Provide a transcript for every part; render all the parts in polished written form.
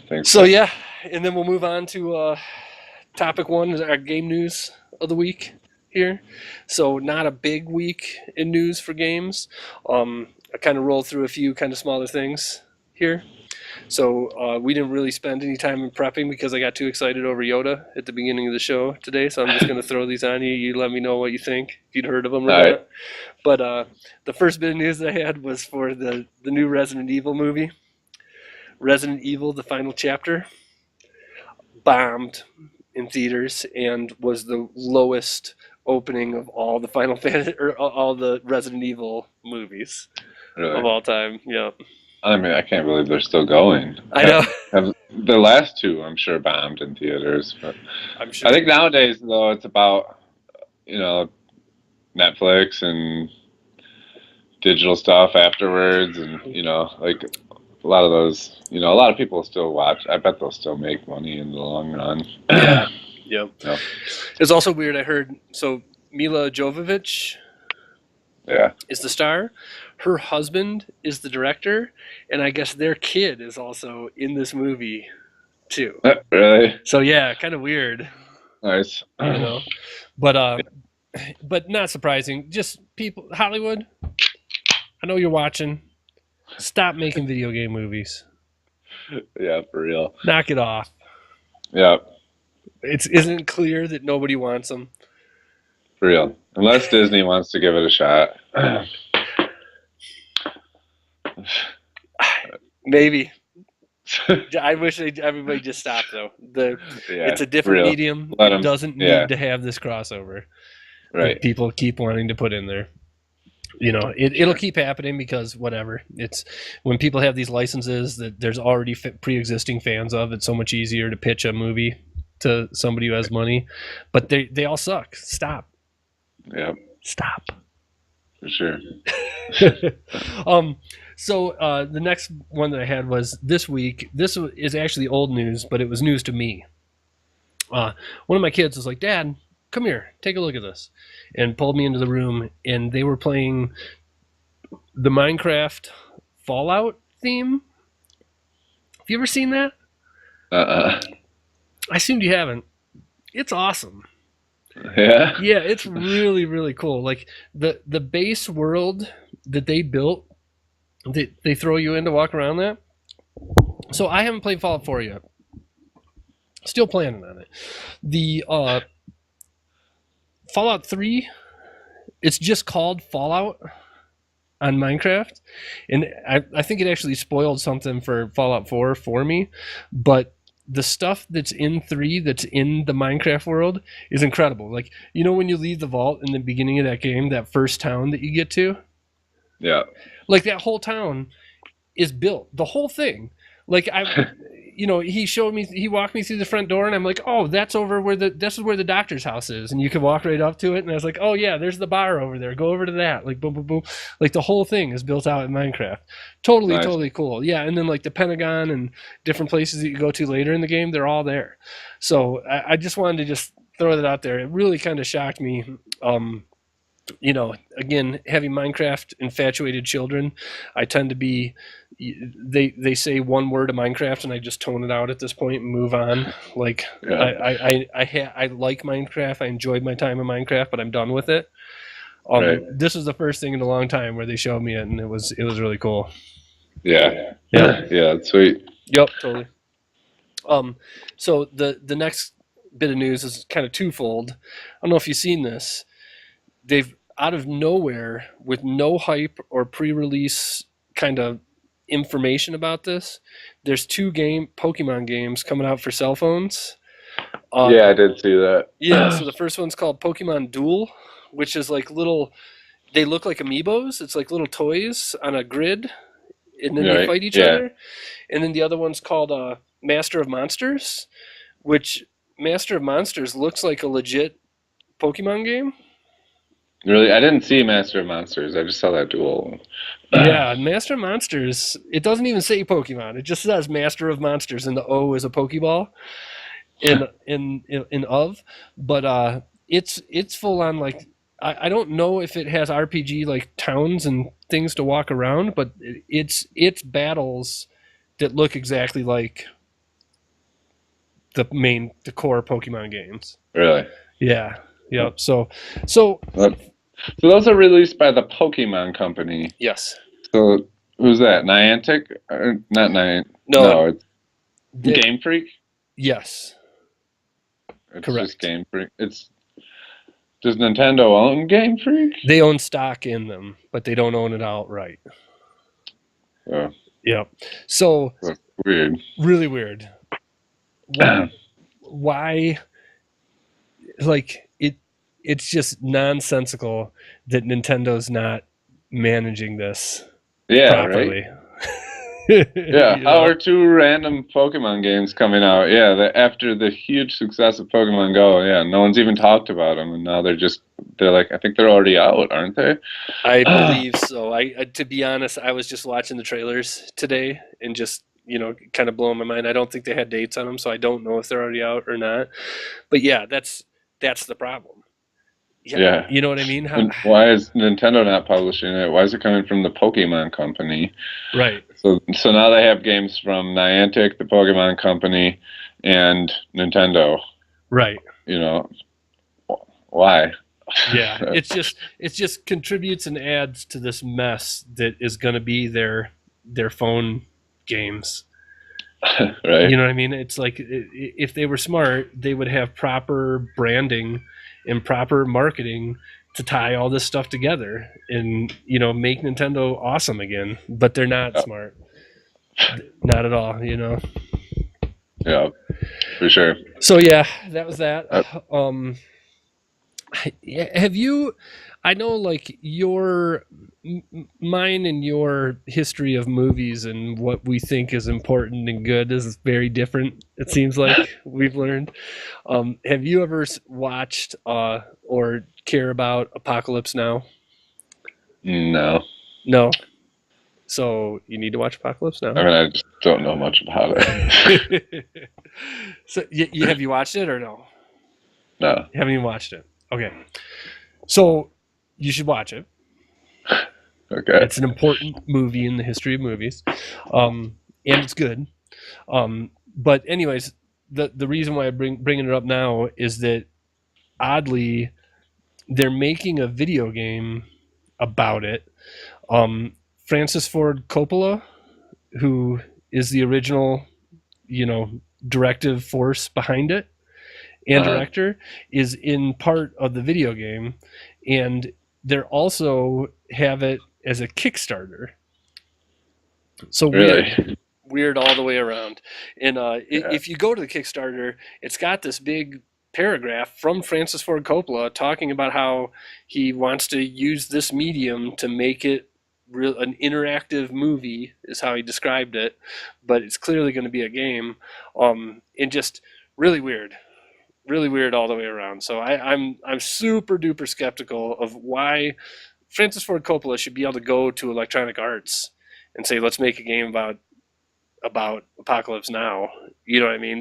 Thanks. So yeah, and then we'll move on to topic one, our game news of the week here. So not a big week in news for games. I kind of rolled through a few kind of smaller things here. So we didn't really spend any time in prepping because I got too excited over Yoda at the beginning of the show today. So I'm just going to throw these on you. You let me know what you think, if you'd heard of them or All not. right. But the first bit of news I had was for the new Resident Evil movie. Resident Evil, the final chapter, bombed in theaters and was the lowest opening of all the Final Fantasy or all the Resident Evil movies of Really? all time. Yeah, I mean, I can't believe they're still going. I know. The last two, I'm sure, bombed in theaters. But I'm sure. I think nowadays, though, it's about, Netflix and digital stuff afterwards, and like a lot of those, a lot of people still watch. I bet they'll still make money in the long run. Yeah. Yep. Yeah. It's also weird. I heard so Mila Jovovich Yeah. is the star. Her husband is the director, and I guess their kid is also in this movie too. Really? So yeah, kind of weird. Nice. But not surprising. Just people, Hollywood. I know you're watching. Stop making video game movies. Yeah, for real. Knock it off. Yeah, Isn't it clear that nobody wants them? for real. Unless Disney wants to give it a shot. Maybe. I wish everybody just stopped though. It's a different medium. It doesn't need to have this crossover. Right. People keep wanting to put in there. It'll keep happening because whatever. It's when people have these licenses that there's already pre-existing fans of. It's so much easier to pitch a movie to somebody who has money, but they all suck. Stop. Yeah. Stop. For sure. So the next one that I had was this week. This is actually old news, but it was news to me. One of my kids was like, "Dad, come here, take a look at this," and pulled me into the room, and they were playing the Minecraft Fallout theme. Have you ever seen that? I assumed you haven't. It's awesome. Yeah? Yeah, it's really, really cool. Like the base world that they built, they throw you in to walk around that. So I haven't played Fallout 4 yet. Still planning on it. The Fallout 3, it's just called Fallout on Minecraft. And I think it actually spoiled something for Fallout 4 for me. But the stuff that's in 3 that's in the Minecraft world is incredible. Like, when you leave the vault in the beginning of that game, that first town that you get to? Yeah. Like, that whole town is built. The whole thing. Like, he showed me, he walked me through the front door, and I'm like, oh, this is where the doctor's house is. And you can walk right up to it. And I was like, oh yeah, there's the bar over there. Go over to that. Like, boom, boom, boom. Like, the whole thing is built out in Minecraft. Totally, nice. Totally cool. Yeah. And then like the Pentagon and different places that you go to later in the game, they're all there. So I just wanted to just throw that out there. It really kind of shocked me. Again, having Minecraft infatuated children, I tend to be, they say one word of Minecraft and I just tone it out at this point and move on. Like, yeah. I like Minecraft. I enjoyed my time in Minecraft, but I'm done with it. Right. This was the first thing in a long time where they showed me it, and it was really cool. Yeah. Yeah. Yeah. That's sweet. Yep. Totally. So the next bit of news is kind of twofold. I don't know if you've seen this. They've, out of nowhere, with no hype or pre-release kind of information about this, there's 2 Pokemon games coming out for cell phones. Yeah, I did see that. Yeah, so the first one's called Pokemon Duel, which is like they look like amiibos. It's like little toys on a grid, and then they fight each other. And then the other one's called Master of Monsters, which Master of Monsters looks like a legit Pokemon game. Really? I didn't see Master of Monsters. I just saw that Duel. Yeah, Master of Monsters. It doesn't even say Pokemon. It just says Master of Monsters, and the O is a Pokeball in of. But it's full on like I don't know if it has RPG like towns and things to walk around, but it's battles that look exactly like the core Pokemon games. Really? Yeah. Yep. So So those are released by the Pokemon Company. yes. So who's that? Niantic? Or not Niantic. No. No, it's Game Freak. Yes. It's Correct. just Game Freak. Does Nintendo own Game Freak? They own stock in them, but they don't own it outright. Oh, Yep. So that's weird. really weird. Why? Like it's just nonsensical that Nintendo's not managing this properly. Right. Yeah, how are two random Pokemon games coming out? Yeah, after the huge success of Pokemon Go, yeah, no one's even talked about them, and now they're like, I think they're already out, aren't they? I believe so. I to be honest, I was just watching the trailers today and just kind of blowing my mind. I don't think they had dates on them, so I don't know if they're already out or not. But yeah, that's the problem. Yeah. You know what I mean? Why is Nintendo not publishing it? Why is it coming from the Pokemon Company? Right. So now they have games from Niantic, the Pokemon Company, and Nintendo. Right. Why? Yeah, it just contributes and adds to this mess that is going to be their phone games. Right. You know what I mean? It's like if they were smart, they would have proper branding and proper marketing to tie all this stuff together and make Nintendo awesome again. But they're not smart, not at all. Yeah, for sure. So yeah, that was that. Have you? I know, like mine and your history of movies and what we think is important and good is very different. It seems like we've learned. Have you ever watched or care about Apocalypse Now? No. No. So you need to watch Apocalypse Now. I mean, I just don't know much about it. So have you watched it or no? No. You haven't even watched it. Okay. So you should watch it. Okay. It's an important movie in the history of movies, and it's good. But anyways, the reason why I'm bringing it up now is that oddly, they're making a video game about it. Francis Ford Coppola, who is the original, directive force behind it, and director, is in part of the video game, and they're also have it as a Kickstarter. So really? weird all the way around. And if you go to the Kickstarter, it's got this big paragraph from Francis Ford Coppola talking about how he wants to use this medium to make it an interactive movie, is how he described it, but it's clearly going to be a game, and just really weird all the way around. So I'm super duper skeptical of why Francis Ford Coppola should be able to go to Electronic Arts and say, let's make a game about Apocalypse Now. You know what I mean?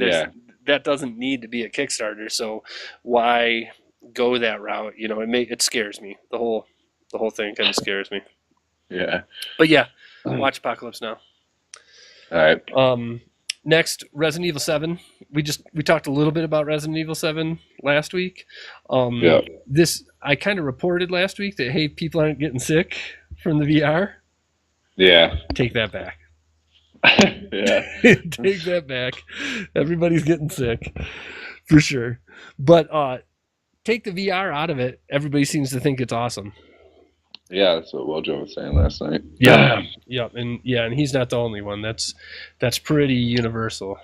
That doesn't need to be a Kickstarter. So why go that route? It scares me. The whole thing kind of scares me. Yeah. But yeah, watch Apocalypse Now. All right. Next, Resident Evil 7. We talked a little bit about Resident Evil 7 last week. This I kind of reported last week that, hey, people aren't getting sick from the VR. Yeah. Take that back. Yeah. Take that back. Everybody's getting sick for sure. But take the VR out of it. Everybody seems to think it's awesome. Yeah, that's what Wojo was saying last night. Yeah, and he's not the only one. That's pretty universal.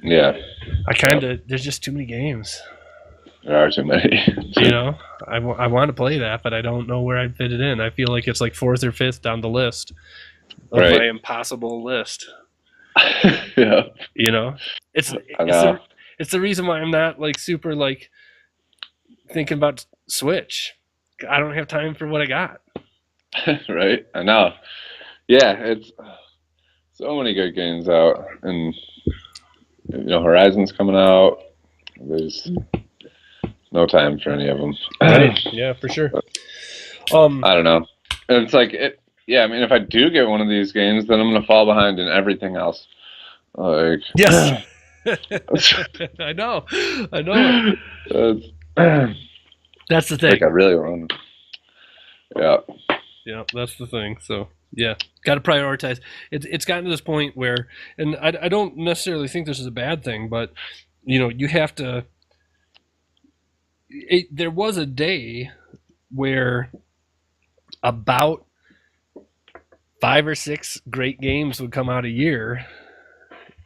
Yeah, there's just too many games. There are too many. I want to play that, but I don't know where I'd fit it in. I feel like it's like fourth or fifth down the list of my impossible list. Yeah, it's the reason why I'm not like super like thinking about Switch. I don't have time for what I got. Right, I know. Yeah, it's so many good games out, and Horizon's coming out. There's no time for any of them. Right. Yeah, for sure. I don't know. And it's like yeah, I mean, if I do get one of these games, then I'm gonna fall behind in everything else. Like, yes. I know. That's the thing. Like I really want. Yeah. Yeah, that's the thing. So yeah, got to prioritize. It's gotten to this point where, and I don't necessarily think this is a bad thing, but you have to. There was a day where about 5 or 6 great games would come out a year,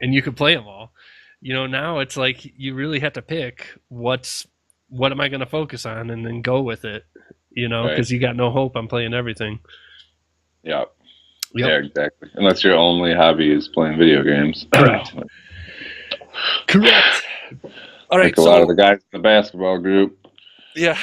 and you could play them all. Now it's like you really have to pick what am I going to focus on, and then go with it. Because you got no hope on playing everything. Yeah. Yep. Yeah, exactly. Unless your only hobby is playing video games. Correct. Correct. All right. Like a lot of the guys in the basketball group. Yeah.